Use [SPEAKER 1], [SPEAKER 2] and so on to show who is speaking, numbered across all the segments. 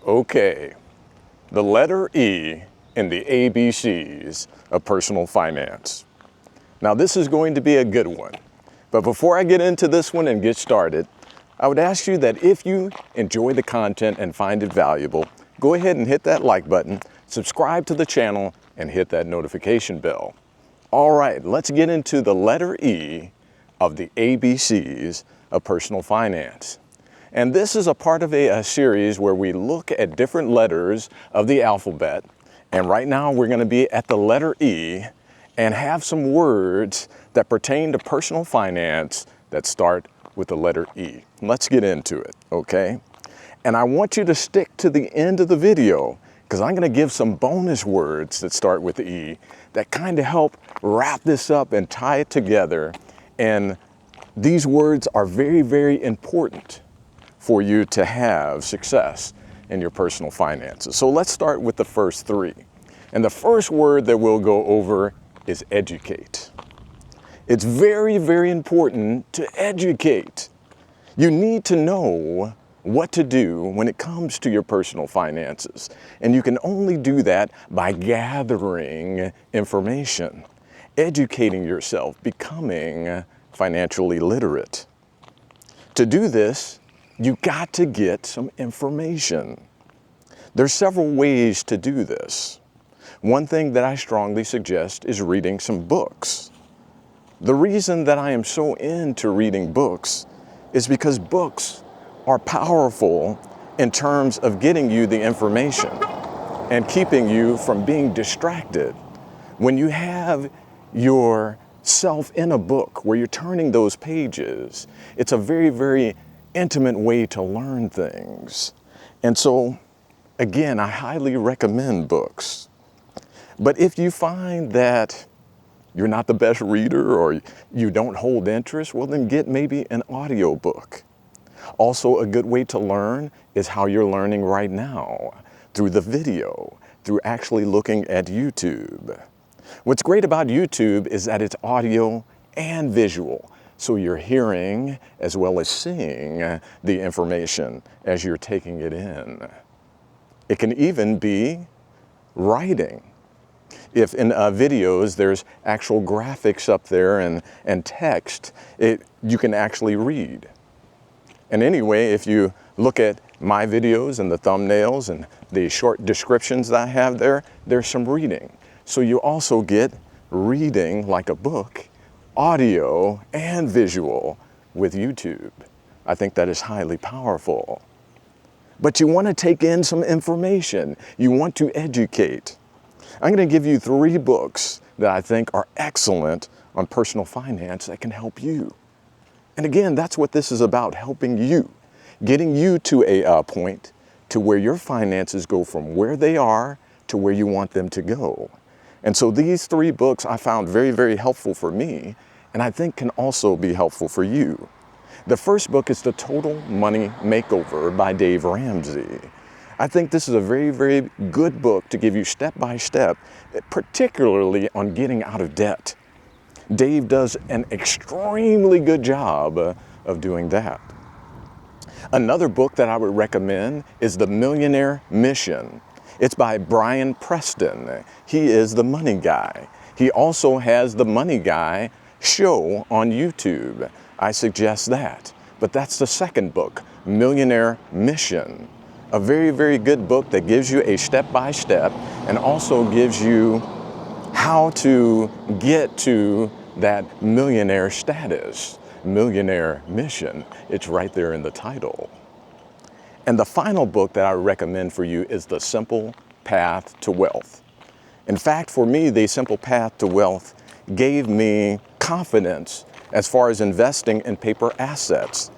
[SPEAKER 1] Okay, the letter E in the ABCs of personal finance. Now this is going to be a good one, but before I get into this one and get started, I would ask you that if you enjoy the content and find it valuable, go ahead and hit that like button, subscribe to the channel, and hit that notification bell. All right, let's get into the letter E of the ABCs of personal finance. And this is a part of a series where we look at different letters of the alphabet. And right now we're going to be at the letter E and have some words that pertain to personal finance that start with the letter E. Let's get into it, okay? And I want you to stick to the end of the video because I'm going to give some bonus words that start with E that kind of help wrap this up and tie it together. And these words are very, very important for you to have success in your personal finances. So let's start with the first three. And the first word that we'll go over is educate. It's very, very important to educate. You need to know what to do when it comes to your personal finances. And you can only do that by gathering information, educating yourself, becoming financially literate. To do this, you got to get some information. There's several ways to do this. One thing that I strongly suggest is reading some books. The reason that I am so into reading books is because books are powerful in terms of getting you the information and keeping you from being distracted. When you have yourself in a book where you're turning those pages, it's a very, very intimate way to learn things. And so, again, I highly recommend books. But if you find that you're not the best reader or you don't hold interest, well, then get maybe an audio book. Also, a good way to learn is how you're learning right now, through the video, through actually looking at YouTube. What's great about YouTube is that it's audio and visual. So you're hearing as well as seeing the information as you're taking it in. It can even be writing. If in videos there's actual graphics up there and text, you can actually read. And anyway, if you look at my videos and the thumbnails and the short descriptions that I have there, there's some reading. So you also get reading like a book, audio and visual with YouTube. I think that is highly powerful. But you want to take in some information. You want to educate. I'm going to give you 3 books that I think are excellent on personal finance that can help you. And again, that's what this is about, helping you, getting you to a point to where your finances go from where they are to where you want them to go. And so these 3 books I found very, very helpful for me, and I think can also be helpful for you. The first book is The Total Money Makeover by Dave Ramsey. I think this is a very, very good book to give you step-by-step, particularly on getting out of debt. Dave does an extremely good job of doing that. Another book that I would recommend is The Millionaire Mission. It's by Brian Preston. He is the money guy. He also has the Money Guy show on YouTube. I suggest that. But that's the second book, Millionaire Mission. A very, very good book that gives you a step-by-step and also gives you how to get to that millionaire status, Millionaire Mission. It's right there in the title. And the final book that I recommend for you is The Simple Path to Wealth. In fact, for me, The Simple Path to Wealth gave me confidence as far as investing in paper assets,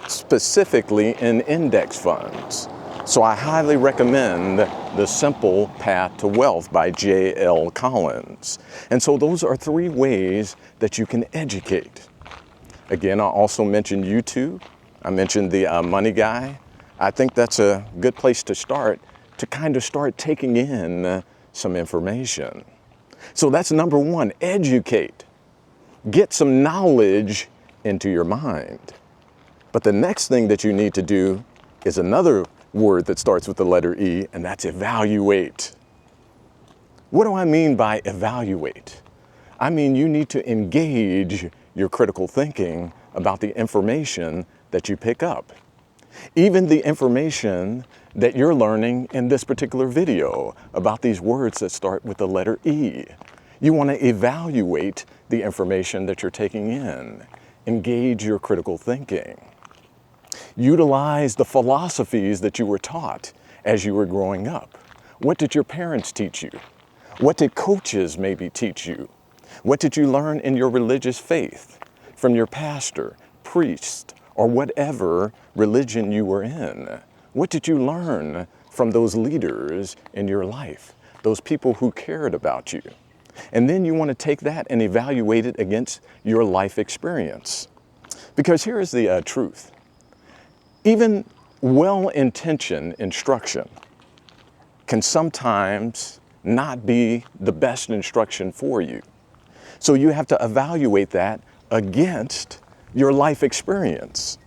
[SPEAKER 1] specifically in index funds. So I highly recommend The Simple Path to Wealth by J.L. Collins. And so those are 3 ways that you can educate. Again, I also mentioned YouTube. I mentioned the Money Guy. I think that's a good place to start to kind of start taking in some information. So that's number 1, educate. Get some knowledge into your mind. But the next thing that you need to do is another word that starts with the letter E, and that's evaluate. What do I mean by evaluate? I mean you need to engage your critical thinking about the information that you pick up. Even the information that you're learning in this particular video about these words that start with the letter E. You want to evaluate the information that you're taking in. Engage your critical thinking. Utilize the philosophies that you were taught as you were growing up. What did your parents teach you? What did coaches maybe teach you? What did you learn in your religious faith from your pastor, priest, or whatever religion you were in? What did you learn from those leaders in your life, those people who cared about you? And then you want to take that and evaluate it against your life experience. Because here is the truth. Even well-intentioned instruction can sometimes not be the best instruction for you. So you have to evaluate that against your life experience.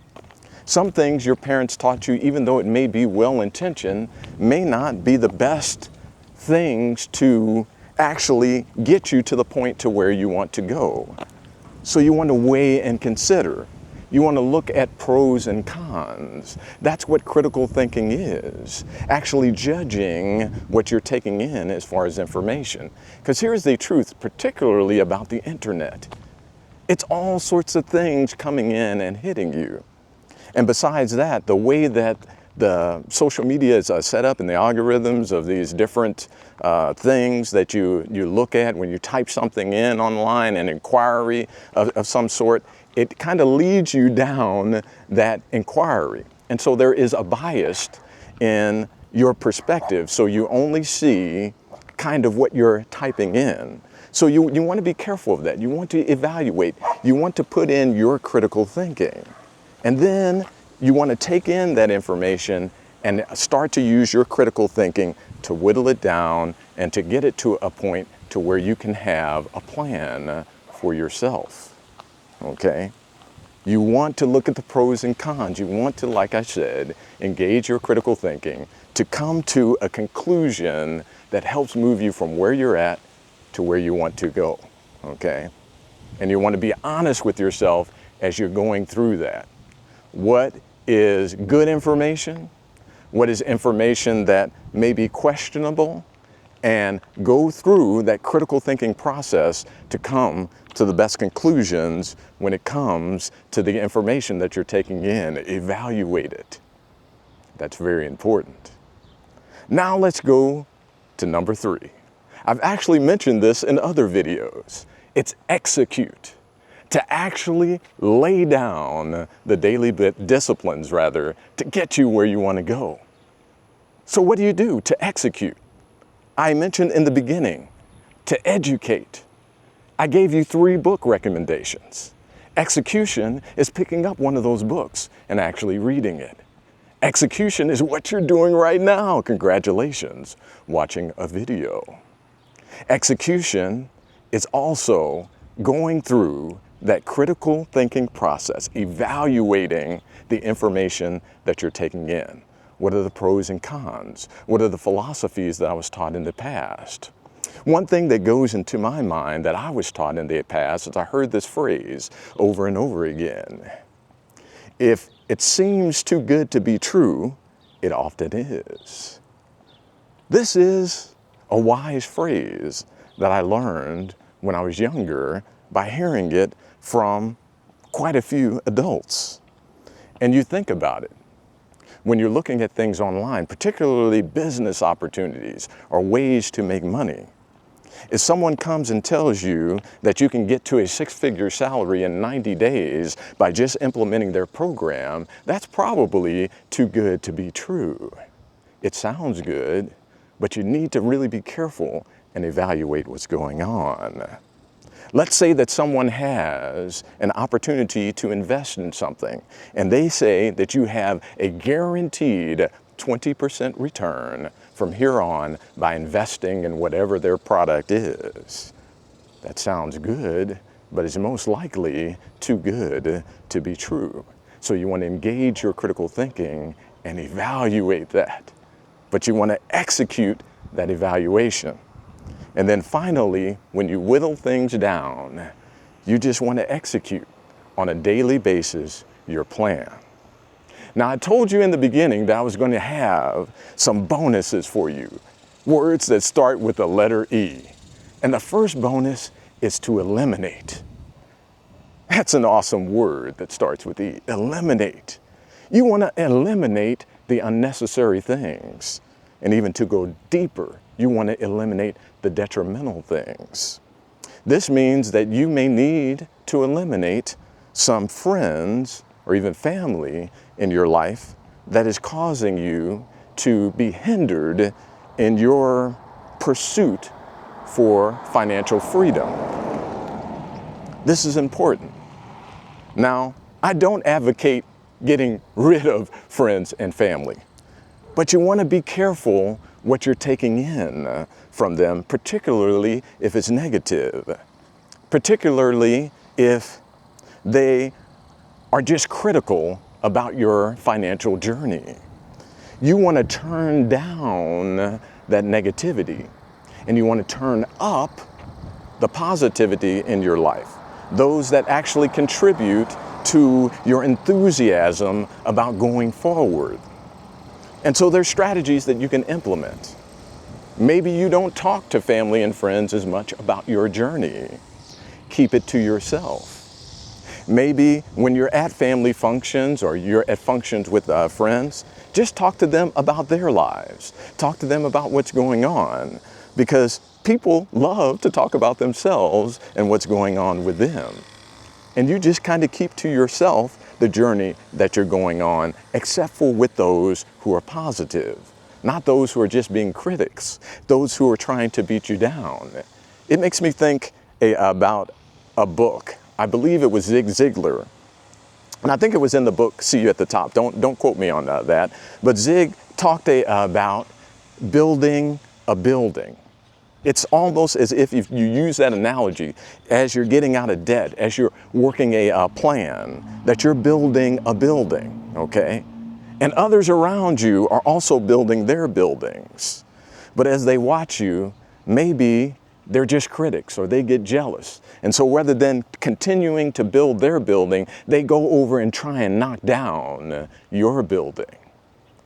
[SPEAKER 1] Some things your parents taught you, even though it may be well-intentioned, may not be the best things to actually get you to the point to where you want to go. So you want to weigh and consider. You want to look at pros and cons. That's what critical thinking is, actually judging what you're taking in as far as information. Because here's the truth, particularly about the internet. It's all sorts of things coming in and hitting you. And besides that, the way that the social media is set up and the algorithms of these different things that you look at when you type something in online, an inquiry of some sort, it kind of leads you down that inquiry. And so there is a bias in your perspective. So you only see kind of what you're typing in. So you want to be careful of that. You want to evaluate. You want to put in your critical thinking. And then you want to take in that information and start to use your critical thinking to whittle it down and to get it to a point to where you can have a plan for yourself. Okay? You want to look at the pros and cons. You want to, like I said, engage your critical thinking to come to a conclusion that helps move you from where you're at to where you want to go. Okay? And you want to be honest with yourself as you're going through that. What is good information? What is information that may be questionable? And go through that critical thinking process to come to the best conclusions when it comes to the information that you're taking in. Evaluate it. That's very important. Now let's go to number 3. I've actually mentioned this in other videos. It's execute. To actually lay down the daily disciplines, rather, to get you where you want to go. So what do you do to execute? I mentioned in the beginning, to educate. I gave you 3 book recommendations. Execution is picking up one of those books and actually reading it. Execution is what you're doing right now. Congratulations, watching a video. Execution is also going through that critical thinking process, evaluating the information that you're taking in. What are the pros and cons? What are the philosophies that I was taught in the past? One thing that goes into my mind that I was taught in the past is I heard this phrase over and over again. If it seems too good to be true, it often is. This is a wise phrase that I learned when I was younger by hearing it from quite a few adults. And you think about it. When you're looking at things online, particularly business opportunities or ways to make money, if someone comes and tells you that you can get to a 6-figure salary in 90 days by just implementing their program, that's probably too good to be true. It sounds good, but you need to really be careful and evaluate what's going on. Let's say that someone has an opportunity to invest in something, and they say that you have a guaranteed 20% return from here on by investing in whatever their product is. That sounds good, but is most likely too good to be true. So you want to engage your critical thinking and evaluate that. But you want to execute that evaluation. And then finally, when you whittle things down, you just want to execute on a daily basis your plan. Now, I told you in the beginning that I was going to have some bonuses for you, words that start with the letter E. And the first bonus is to eliminate. That's an awesome word that starts with E, eliminate. You want to eliminate the unnecessary things. And even to go deeper, you want to eliminate the detrimental things. This means that you may need to eliminate some friends or even family in your life that is causing you to be hindered in your pursuit for financial freedom. This is important. Now, I don't advocate getting rid of friends and family, but you want to be careful what you're taking in from them, particularly if it's negative, particularly if they are just critical about your financial journey. You want to turn down that negativity, and you want to turn up the positivity in your life, those that actually contribute to your enthusiasm about going forward. And so there's strategies that you can implement. Maybe you don't talk to family and friends as much about your journey. Keep it to yourself. Maybe when you're at family functions or you're at functions with friends, just talk to them about their lives. Talk to them about what's going on, because people love to talk about themselves and what's going on with them. And you just kind of keep to yourself the journey that you're going on, except for with those who are positive, not those who are just being critics, those who are trying to beat you down. It makes me think about a book. I believe it was Zig Ziglar, and I think it was in the book See You at the Top. Don't quote me on that. But Zig talked about building a building. It's almost as if you use that analogy as you're getting out of debt, as you're working a plan, that you're building a building, okay? And others around you are also building their buildings. But as they watch you, maybe they're just critics or they get jealous. And so rather than continuing to build their building, they go over and try and knock down your building,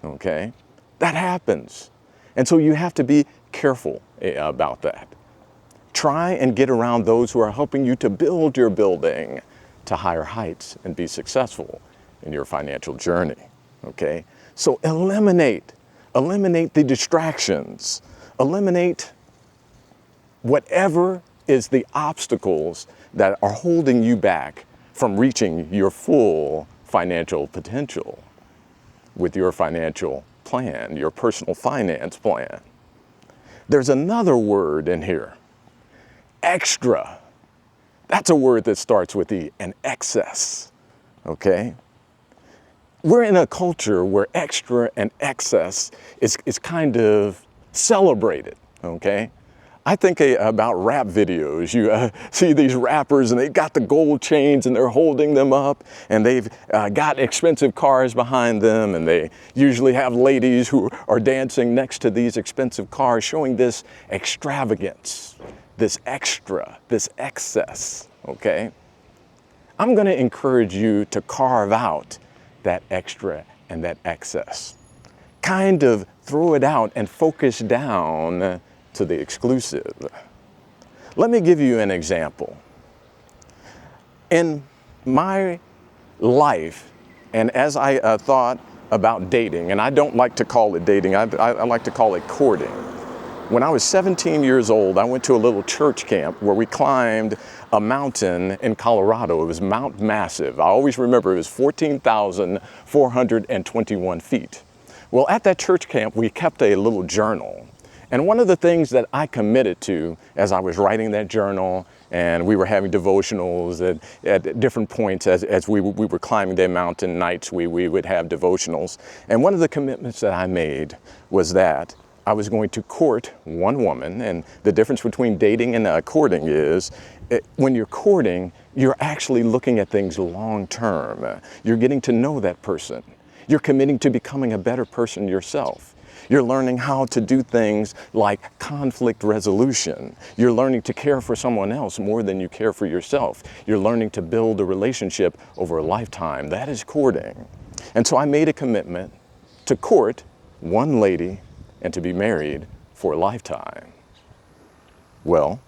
[SPEAKER 1] okay? That happens. And so you have to be careful about that. Try and get around those who are helping you to build your building to higher heights and be successful in your financial journey, okay? So eliminate the distractions, eliminate whatever is the obstacles that are holding you back from reaching your full financial potential with your financial plan, your personal finance plan. There's another word in here, extra. That's a word that starts with E, and excess, okay? We're in a culture where extra and excess is kind of celebrated, okay? I think about rap videos. You see these rappers and they got the gold chains and they're holding them up, and they've got expensive cars behind them, and they usually have ladies who are dancing next to these expensive cars, showing this extravagance, this extra, this excess, okay? I'm going to encourage you to carve out that extra and that excess. Kind of throw it out and focus down to the exclusive. Let me give you an example. In my life, and as I thought about dating, and I don't like to call it dating, I like to call it courting. When I was 17 years old, I went to a little church camp where we climbed a mountain in Colorado. It was Mount Massive. I always remember it was 14,421 feet. Well, at that church camp, we kept a little journal. And one of the things that I committed to as I was writing that journal, and we were having devotionals at different points as we were climbing that mountain nights, we would have devotionals. And one of the commitments that I made was that I was going to court one woman. And the difference between dating and courting is when you're courting, you're actually looking at things long term. You're getting to know that person. You're committing to becoming a better person yourself. You're learning how to do things like conflict resolution. You're learning to care for someone else more than you care for yourself. You're learning to build a relationship over a lifetime. That is courting. And so I made a commitment to court one lady and to be married for a lifetime. Well,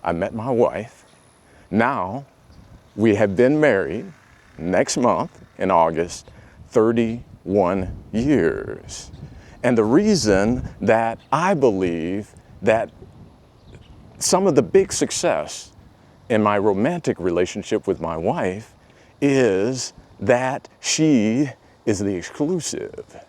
[SPEAKER 1] I met my wife. Now we have been married next month in August, 31 years. And the reason that I believe that some of the big success in my romantic relationship with my wife is that she is the exclusive.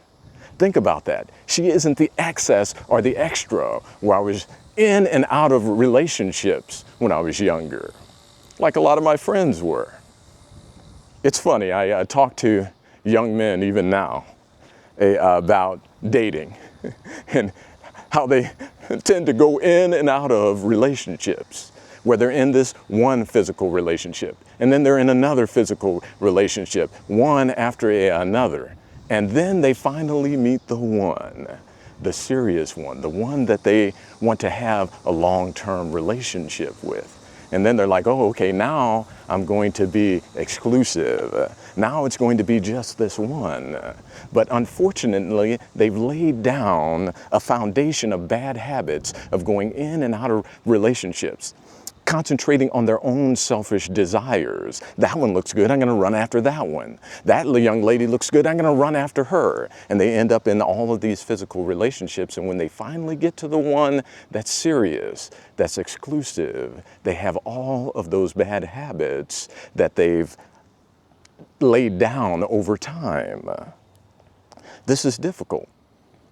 [SPEAKER 1] Think about that. She isn't the excess or the extra where I was in and out of relationships when I was younger, like a lot of my friends were. It's funny, I talk to young men even now about dating and how they tend to go in and out of relationships, where they're in this one physical relationship and then they're in another physical relationship, one after another. And then they finally meet the one, the serious one, the one that they want to have a long-term relationship with. And then they're like, oh, okay, now I'm going to be exclusive. Now it's going to be just this one. But unfortunately, they've laid down a foundation of bad habits of going in and out of relationships, concentrating on their own selfish desires. That one looks good, I'm gonna run after that one. That young lady looks good, I'm gonna run after her. And they end up in all of these physical relationships, and when they finally get to the one that's serious, that's exclusive, they have all of those bad habits that they've laid down over time. This is difficult.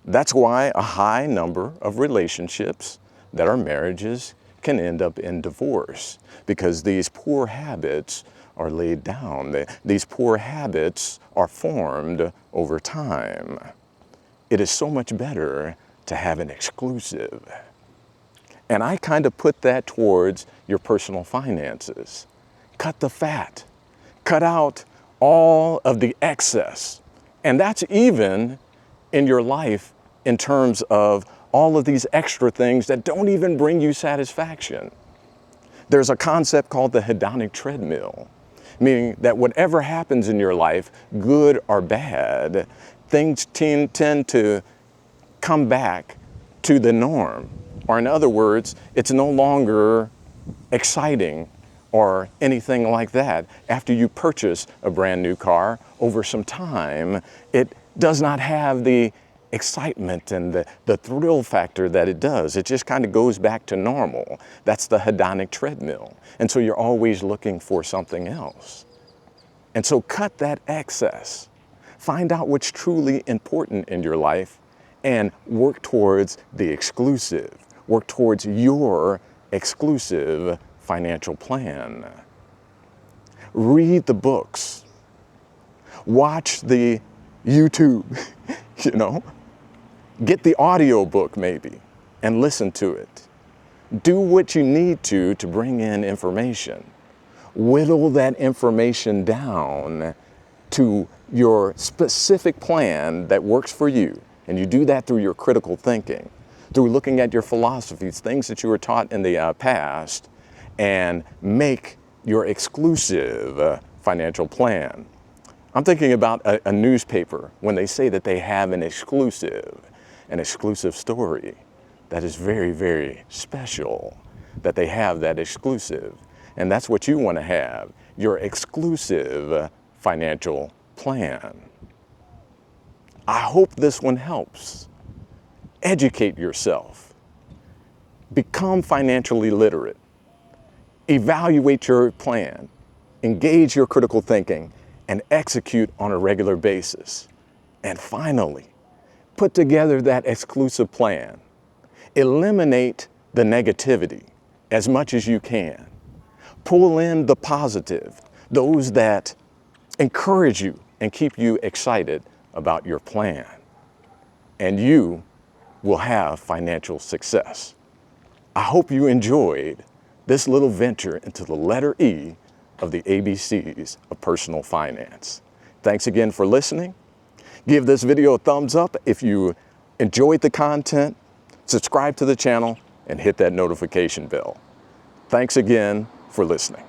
[SPEAKER 1] That's why a high number of relationships that are marriages can end up in divorce, because these poor habits are laid down. These poor habits are formed over time. It is so much better to have an exclusive. And I kind of put that towards your personal finances. Cut the fat. Cut out all of the excess. And that's even in your life in terms of all of these extra things that don't even bring you satisfaction. There's a concept called the hedonic treadmill, meaning that whatever happens in your life, good or bad, things tend to come back to the norm. Or in other words, it's no longer exciting or anything like that. After you purchase a brand new car, over some time, it does not have the excitement and the thrill factor that it does. It just kind of goes back to normal. That's the hedonic treadmill. And so you're always looking for something else. And so cut that excess. Find out what's truly important in your life and work towards the exclusive. Work towards your exclusive financial plan. Read the books. Watch the YouTube, you know. Get the audio book maybe and listen to it. Do what you need to bring in information. Whittle that information down to your specific plan that works for you. And you do that through your critical thinking, through looking at your philosophies, things that you were taught in the past, and make your exclusive financial plan. I'm thinking about a newspaper when they say that they have an exclusive story. That is very, very special that they have that exclusive. And that's what you want to have, your exclusive financial plan. I hope this one helps. Educate yourself. Become financially literate. Evaluate your plan. Engage your critical thinking and execute on a regular basis. And finally, put together that exclusive plan. Eliminate the negativity as much as you can. Pull in the positive, those that encourage you and keep you excited about your plan. And you will have financial success. I hope you enjoyed this little venture into the letter E of the ABCs of personal finance. Thanks again for listening. Give this video a thumbs up if you enjoyed the content, subscribe to the channel, and hit that notification bell. Thanks again for listening.